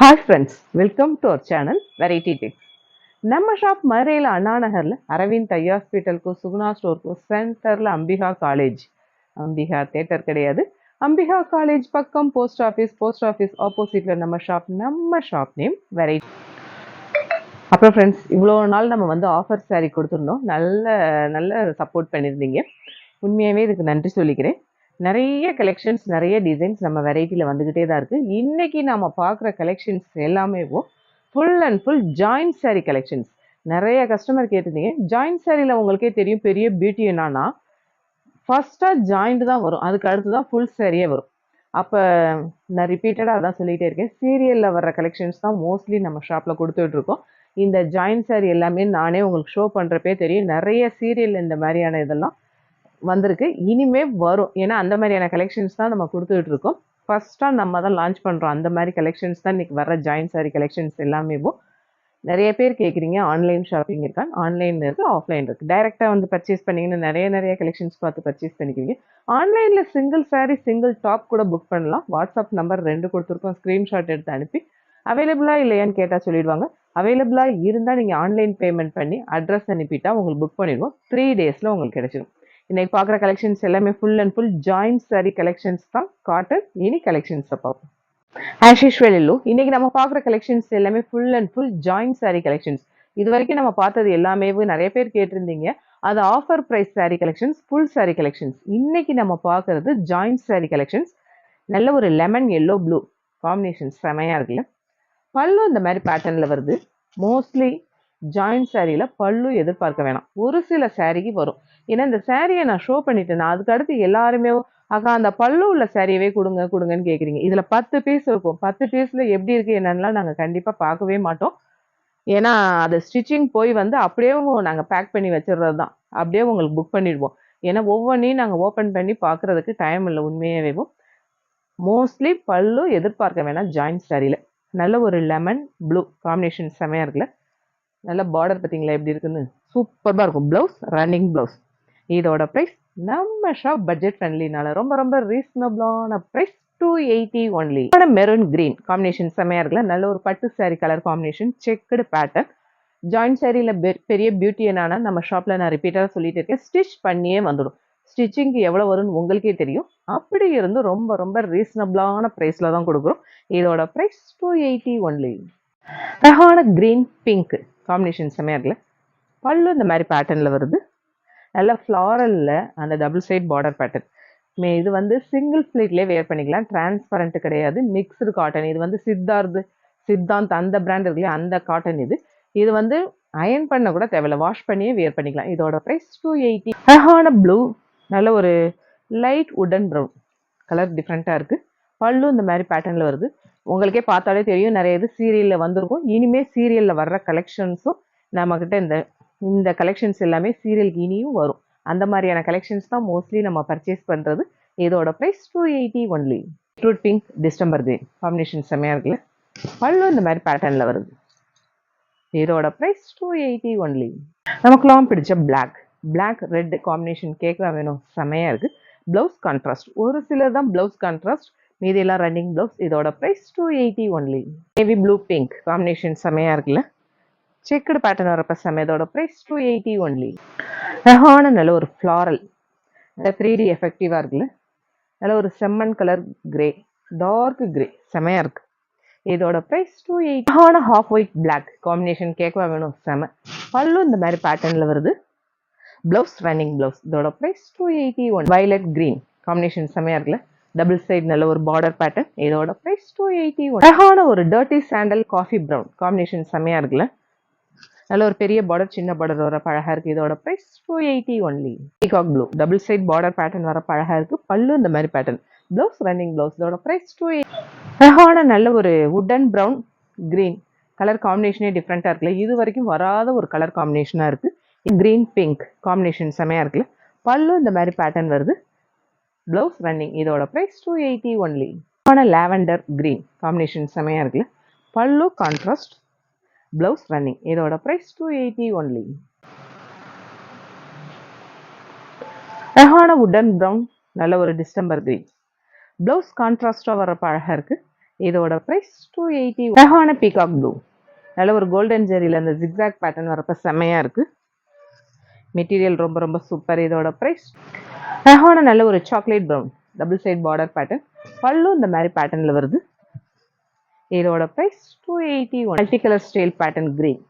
Hi friends, welcome to our channel Variety Tips. நம்ம shop மதுரையில் அண்ணா நகர்ல அரவிந்த் ஐ ஹாஸ்பிட்டலுக்கும் சுகுணா ஸ்டோருக்கும் சென்டர்ல அம்பிகா காலேஜ். அம்பிகா தேட்டர் கிடையாது, அம்பிகா காலேஜ் பக்கம் போஸ்ட் ஆஃபீஸ் ஆப்போசிட்ல நம்ம ஷாப் நேம் வெரைட்டி. அப்புறம் ஃப்ரெண்ட்ஸ், இவ்வளோ நாள் நம்ம வந்து ஆஃபர் சாரீ கொடுத்துருந்தோம். நல்ல நல்ல சப்போர்ட் பண்ணியிருந்தீங்க. உண்மையாகவே இதுக்கு நன்றி சொல்லிக்கிறேன். நிறைய கலெக்ஷன்ஸ், நிறைய டிசைன்ஸ் நம்ம வெரைட்டியில் வந்துக்கிட்டே தான் இருக்குது. இன்றைக்கி நம்ம பார்க்குற கலெக்ஷன்ஸ் எல்லாமே full and full joint sari collections. நிறைய கஸ்டமர் கேட்டிருந்தீங்க. ஜாயின்ட் சாரியில் உங்களுக்கே தெரியும் பெரிய பியூட்டி என்னன்னா, ஃபஸ்ட்டாக ஜாயிண்ட் தான் வரும், அதுக்கு அடுத்து தான் ஃபுல் சாரியே வரும். அப்போ நான் ரிப்பீட்டடாக அதான் சொல்லிகிட்டே இருக்கேன், சீரியலில் வர்ற கலெக்ஷன்ஸ் தான் மோஸ்ட்லி நம்ம ஷாப்பில் கொடுத்துட்ருக்கோம். இந்த ஜாயின்ட் சாரீ எல்லாமே நானே உங்களுக்கு ஷோ பண்ணுறப்பே தெரியும், நிறைய சீரியல் இந்த மாதிரியான இதெல்லாம் வந்திருக்கு, இனிமே வரும். ஏன்னா அந்த மாதிரியான கலெக்ஷன்ஸ் தான் நம்ம கொடுத்துட்டு இருக்கோம். ஃபர்ஸ்ட்டாக நம்ம தான் லான்ச் பண்ணுறோம். அந்த மாதிரி கலெக்ஷன்ஸ் தான் இன்றைக்கி வர ஜாயின்ட் சாரி கலெக்ஷன்ஸ் எல்லாமே. நிறைய பேர் கேட்குறீங்க ஆன்லைன் ஷாப்பிங் இருக்கான்னு. ஆன்லைன் இருக்குது, ஆஃப்லைன் இருக்குது. டைரெக்டாக வந்து பர்ச்சேஸ் பண்ணிங்கன்னு நிறைய கலெக்ஷன்ஸ் பார்த்து பர்ச்சேஸ் பண்ணிக்குவீங்க. ஆன்லைனில் சிங்கிள் சாரீ சிங்கிள் டாப் கூட புக் பண்ணலாம். வாட்ஸ்அப் நம்பர் 2 கொடுத்துருக்கோம், ஸ்க்ரீன்ஷாட் எடுத்து அனுப்பி அவைலபிளாக இல்லையான்னு கேட்டால் சொல்லிடுவாங்க. அவைலபிளாக இருந்தால் நீங்கள் ஆன்லைன் பேமெண்ட் பண்ணி அட்ரஸ் அனுப்பிட்டா உங்களுக்கு புக் பண்ணிடுவோம். 3 டேஸில் உங்களுக்கு கிடைச்சிடும். இன்னைக்கு பார்க்குற கலெக்ஷன்ஸ் எல்லாமே full and full joint sari collections தான். காட்டன் இனி கலெக்ஷன்ஸை பார்ப்போம். ஆஸ் யூஷுவல் இல்லோ, இன்னைக்கு நம்ம பார்க்குற கலெக்ஷன்ஸ் எல்லாமே full and full joint sari collections. இது வரைக்கும் நம்ம பார்த்தது எல்லாமே நிறைய பேர் கேட்டிருந்தீங்க, அது offer price sari collections, full sari collections. இன்னைக்கு நம்ம பார்க்குறது ஜாயின்ட் சாரி கலெக்ஷன்ஸ். நல்ல ஒரு லெமன் எல்லோ ப்ளூ காம்பினேஷன் செமையாக இருக்குல்ல. பல்லு இந்த மாதிரி பேட்டர்னில் வருது. மோஸ்ட்லி ஜாயின்ட் சாரியில் பல்லு எதிர்பார்க்க வேணாம், ஒரு சில சாரிக்கு வரும். ஏன்னா இந்த சாரியை நான் ஷோ பண்ணிட்டேன், அதுக்கு அடுத்து எல்லாருமே அக்கா அந்த பல்லு உள்ள சாரியவே கொடுங்கன்னு கேட்குறீங்க. இதில் 10 பீஸ் இருக்கும், 10 பீஸில் எப்படி இருக்குது என்னென்னலாம் நாங்கள் கண்டிப்பாக பார்க்கவே மாட்டோம். ஏன்னா அது ஸ்டிச்சிங் போய் வந்து அப்படியே நாங்கள் பேக் பண்ணி வச்சிடுறது தான், அப்படியே உங்களுக்கு புக் பண்ணிடுவோம். ஏன்னா ஒவ்வொன்றையும் நாங்கள் ஓப்பன் பண்ணி பார்க்குறதுக்கு டைம் இல்லை உண்மையாகவே. மோஸ்ட்லி பல்லு எதிர்பார்க்க வேணாம் ஜாயின்ட் சாரியில். நல்ல ஒரு லெமன் ப்ளூ காம்பினேஷன் செமையாக இருக்குல்ல. நல்ல பார்டர் பார்த்தீங்களா எப்படி இருக்குன்னு, சூப்பராக இருக்கும். Blouse running blouse. இதோட ப்ரைஸ் நம்ம ஷாப் பட்ஜெட் ஃப்ரெண்ட்லினால ரொம்ப ரீசனபிளான price 280 only. Maroon green combination செமையாக இருக்குல்ல. நல்ல ஒரு பட்டு sari colour combination, checked pattern. Joint சாரியில் பெரிய பியூட்டி என்னன்னா, நம்ம ஷாப்பில் நான் ரிப்பீட்டாக சொல்லிட்டு இருக்கேன், ஸ்டிச் பண்ணியே வந்துடும். ஸ்டிச்சிங்க்கு எவ்வளோ வரும்னு உங்களுக்கே தெரியும். அப்படி இருந்து ரொம்ப ரீசனபிளான ப்ரைஸில் தான் கொடுக்குறோம். இதோட ப்ரைஸ் 280 ஒன்லி. அழகான கிரீன் பிங்க் காம்பினேஷன் செமையாக இருக்குல்ல. பல்லு இந்த மாதிரி பேட்டர்னில் வருது. நல்ல ஃப்ளாரலில் அந்த டபுள் சைட் பார்டர் பேட்டர்ன். இது வந்து சிங்கிள் ஃப்ளீட்லேயே வேர் பண்ணிக்கலாம், டிரான்ஸ்பரண்ட் கிடையாது, மிக்ஸ்டு காட்டன். இது வந்து சித்தாந்த் அந்த பிராண்ட் இருக்குல்லையா, அந்த காட்டன். இது வந்து அயன் பண்ண கூட தேவையில்ல, வாஷ் பண்ணியே வேர் பண்ணிக்கலாம். இதோட ப்ரைஸ் 280. அழகான ப்ளூ, நல்ல ஒரு லைட் உடன் ப்ரௌன் கலர், டிஃப்ரெண்ட்டாக இருக்குது. பல்லு இந்த மாதிரி பேட்டர்னில் வருது. உங்களுக்கே பார்த்தாலே தெரியும், நிறைய இது சீரியலில் வந்திருக்கும். இனிமேல் சீரியலில் வர்ற கலெக்ஷன்ஸும் நம்மக்கிட்ட இந்த கலெக்ஷன்ஸ் எல்லாமே சீரியலுக்கு இனியும் வரும். அந்த மாதிரியான கலெக்ஷன்ஸ் தான் மோஸ்ட்லி நம்ம பர்ச்சேஸ் பண்ணுறது. இதோட price 280 only. Beetroot pink distemper green combination செமையாக இருக்குல்ல. பல்லு இந்த மாதிரி பேட்டர்னில் வருது. இதோட ப்ரைஸ் 280 ஒன்லி. நமக்குலாம் பிடிச்ச பிளாக் ரெட் காம்பினேஷன் கேட்கலாம் வேணும், செமையாக இருக்குது. ப்ளவுஸ் கான்ட்ராஸ்ட், ஒரு சிலர் தான் ப்ளவுஸ் கான்ட்ராஸ்ட், மீதியெல்லாம் ரன்னிங் ப்ளவுஸ். இதோட price 280 only. Navy blue pink combination செமையாக இருக்குல்ல. செக்குடு பேட்டர்ன் வரப்ப செம. இதோட ப்ரைஸ் 280 ஒன்லி. அழகான நல்ல ஒரு ஃப்ளாரல், நல்ல 3D எஃபெக்டிவாக இருக்குல்ல. நல்ல ஒரு செம்மண் கலர் கிரே, டார்க் கிரே, செமையாக இருக்குது. இதோட ப்ரைஸ் 280. அழகான ஹாஃப் ஒயிட் பிளாக் காம்பினேஷன் கேட்கவா வேணும், செம. பல்லு இந்த மாதிரி பேட்டர்னில் வருது. Blouse running blouse. இதோட price 280 one. Violet green combination செமையாக இருக்குல்ல. டபுள் சைடு நல்ல ஒரு பார்டர் பேட்டர்ன். இதோட ப்ரைஸ் 280 ஒன். அழகான ஒரு dirty sandal coffee brown combination செமையாக இருக்குல்ல. நல்ல ஒரு பெரிய பார்டர், சின்ன பார்டர் வர அழகாக இருக்குது. இதோட price 280 only. Peacock blue double side border pattern வர அழகாக இருக்குது. பல்லு இந்த மாதிரி பேட்டர்ன். Blouse running blouse. இதோட ப்ரைஸ் 280. அழகான நல்ல ஒரு உடன் ப்ரௌன் கிரீன் கலர் காம்பினேஷனே டிஃப்ரெண்ட்டாக இருக்குல்ல. இது வரைக்கும் வராத ஒரு கலர் காம்பினேஷனாக இருக்குது. கிரீன் பிங்க் காம்பினேஷன் செமையாக இருக்குல்ல. பல்லு இந்த மாதிரி பேட்டர்ன் வருது. Blouse running. இதோட ப்ரைஸ் 280 ஒன்லி. அழகான லாவெண்டர் கிரீன் காம்பினேஷன் செமையாக இருக்குல்ல. பல்லு கான்ட்ராஸ்ட், ப்ளவுஸ் ரன்னிங். இதோட ப்ரைஸ் 280 ஒன்லி. அழகான உடன் ப்ரௌன் நல்ல ஒரு டிஸ்டம்பர் கிரீன். ப்ளவுஸ் கான்ட்ராஸ்டாக வரப்ப அழகாக இருக்குது. இதோட ப்ரைஸ் 280. அழகான பீகாக் ப்ளூ, நல்ல ஒரு கோல்டன் ஜெரியில் அந்த ஜிக்ஸாக் பேட்டர்ன் வரப்போ செம்மையாக இருக்குது. மெட்டீரியல் ரொம்ப ரொம்ப சூப்பர். இதோட ப்ரைஸ் அழகான நல்ல ஒரு chocolate brown double side border pattern, pallu இந்த மாதிரி பேட்டர்னில் வருது. இதோட price 280. Multi colour style pattern green,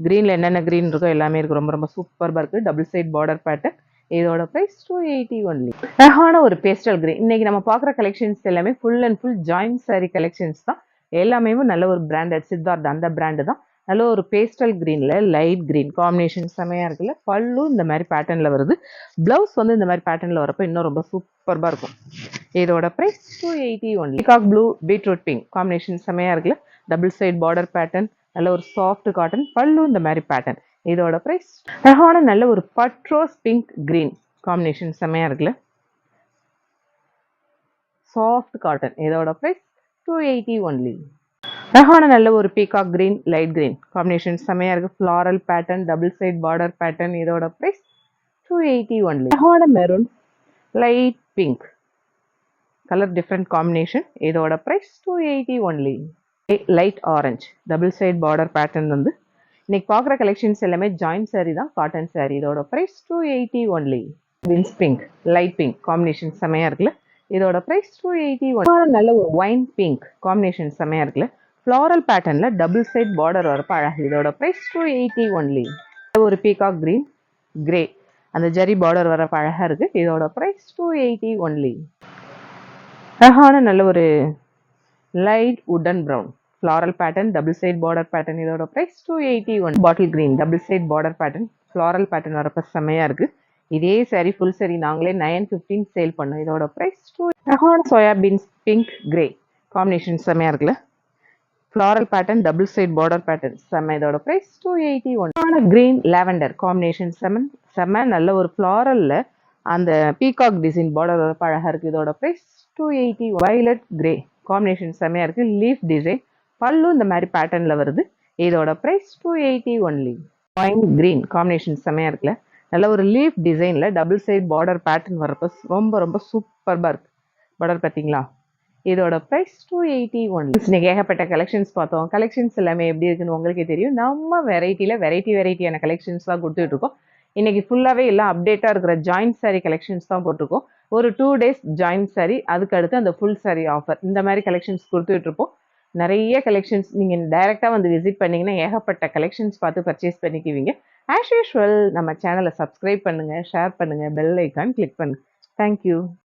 க்ரீனில் என்னென்ன க்ரீன் இருக்கோ எல்லாமே இருக்குது. ரொம்ப ரொம்ப சூப்பராக இருக்குது. Double side border pattern. இதோட ப்ரைஸ் 280 ஒன்லி. அழகான ஒரு பேஸ்டல் க்ரீன். இன்னைக்கு நம்ம பார்க்குற கலெக்ஷன்ஸ் எல்லாமே full and full joint sari collections தான். எல்லாமே நல்ல ஒரு பிராண்டட் சித்தார்த் அந்த பிராண்டு தான். நல்ல ஒரு பேஸ்டல் க்ரீனில் லைட் க்ரீன் காம்பினேஷன் செமையாக இருக்குல்ல. பல்லு இந்த மாதிரி பேட்டர்னில் வருது. ப்ளவுஸ் வந்து இந்த மாதிரி பேட்டர்னில் வரப்போ இன்னும் ரொம்ப சூப்பராக இருக்கும். இதோட price 280 only. Peacock blue beetroot pink combination செமையாக இருக்குல்ல. டபுள் சைட் பார்டர் பேட்டர்ன், நல்ல ஒரு சாஃப்ட் காட்டன், பல்லு இந்த மாதிரி பேட்டர்ன். இதோட ப்ரைஸ் அழகான நல்ல ஒரு பட்ரோஸ் பிங்க் கிரீன் காம்பினேஷன் செமையாக இருக்குல்ல. Soft cotton. இதோட ப்ரைஸ் 280 ஒன்லி. அழகான நல்ல ஒரு peacock green light green combination செமையாக இருக்குது. Floral pattern, double side border pattern. இதோட ப்ரைஸ் 280 ஒன்லி. அழகான maroon light pink colour different combination. இதோட price 280 only. Light orange double side border pattern வந்து இன்னைக்கு பார்க்குற கலெக்ஷன்ஸ் எல்லாமே ஜாயிண்ட் சாரி தான், காட்டன் சாரி. இதோட price 280 only. Wines pink light pink combination செமையாக இருக்குல்ல. இதோட ப்ரைஸ் 280 ஒன். நல்ல ஒரு ஒயின் பிங்க் காம்பினேஷன் செமையாக இருக்குல்ல. ஃப்ளாரல் பேட்டர்னில் டபுள் சைட் பார்டர் வரப்போ அழகு. இதோட ப்ரைஸ் 280 ஒன்லி. ஒரு பீகாக் கிரீன் கிரே அந்த ஜரி பார்டர் வரப்போ அழகாக இருக்குது. இதோட ப்ரைஸ் 280 ஒன்லி. அழகான நல்ல ஒரு light wooden brown floral pattern, double side border pattern. இதோட price 281. Bottle green double side border pattern, floral pattern வரப்போ செம்மையாக இருக்குது. இதே சாரி ஃபுல் சாரி நாங்களே 915 சேல் பண்ணோம். இதோட price 2. Soybeans pink grey combination செம்மையாக இருக்குல்ல. Floral pattern, double side border pattern செம்ம. இதோட ப்ரைஸ் 281. கிரீன் லாவெண்டர் காம்பினேஷன் செம்ம. நல்ல ஒரு ஃப்ளாரலில் அந்த பீகாக் டிசைன் பார்டர் வரப்போ அழகாக இருக்குது. இதோட ப்ரைஸ் 280. வயலட் கிரே காம்பினேஷன் செம்மையாக இருக்குது. லீஃப் டிசைன், பல்லு இந்த மாதிரி பேட்டர்னில் வருது. இதோட price 280 only. Wine green combination செம்மையாக இருக்குல்ல. நல்ல ஒரு லீஃப் டிசைனில் டபுள் சைட் பார்டர் பேட்டர்ன் வரப்போ ரொம்ப ரொம்ப சூப்பராக இருக்குது. பார்டர் பார்த்தீங்களா. இதோட ப்ரைஸ் 280 ஒன்லி. இன்னைக்கு ஏகப்பட்ட கலெக்ஷன்ஸ் பார்த்தோம். கலெக்ஷன்ஸ் எல்லாமே எப்படி இருக்குன்னு உங்களுக்கே தெரியும். நம்ம வெரைட்டியான கலெக்ஷன்ஸ் தான் கொடுத்துட்டு இருக்கோம். இன்னைக்கு ஃபுல்லாகவே எல்லாம் அப்டேட்டாக இருக்கிற ஜாயிண்ட் சாரி கலெக்ஷன்ஸ் தான் போட்டிருக்கோம். ஒரு 2 days ஜாயிண்ட் சாரி, அதுக்கு அடுத்து அந்த ஃபுல் சாரி ஆஃபர், இந்த மாதிரி கலெக்ஷன்ஸ் கொடுத்துட்டு இருப்போம். நிறைய கலெக்ஷன்ஸ் நீங்கள் டைரெக்டாக வந்து விசிட் பண்ணிங்கன்னா ஏகப்பட்ட கலெக்ஷன்ஸ் பார்த்து பர்ச்சேஸ் பண்ணிக்குவீங்க. ஆஸ் யூஷுவல் நம்ம சேனலை சப்ஸ்கிரைப் பண்ணுங்கள், ஷேர் பண்ணுங்கள், பெல் ஐக்கான் கிளிக் பண்ணுங்கள். தேங்க்யூ.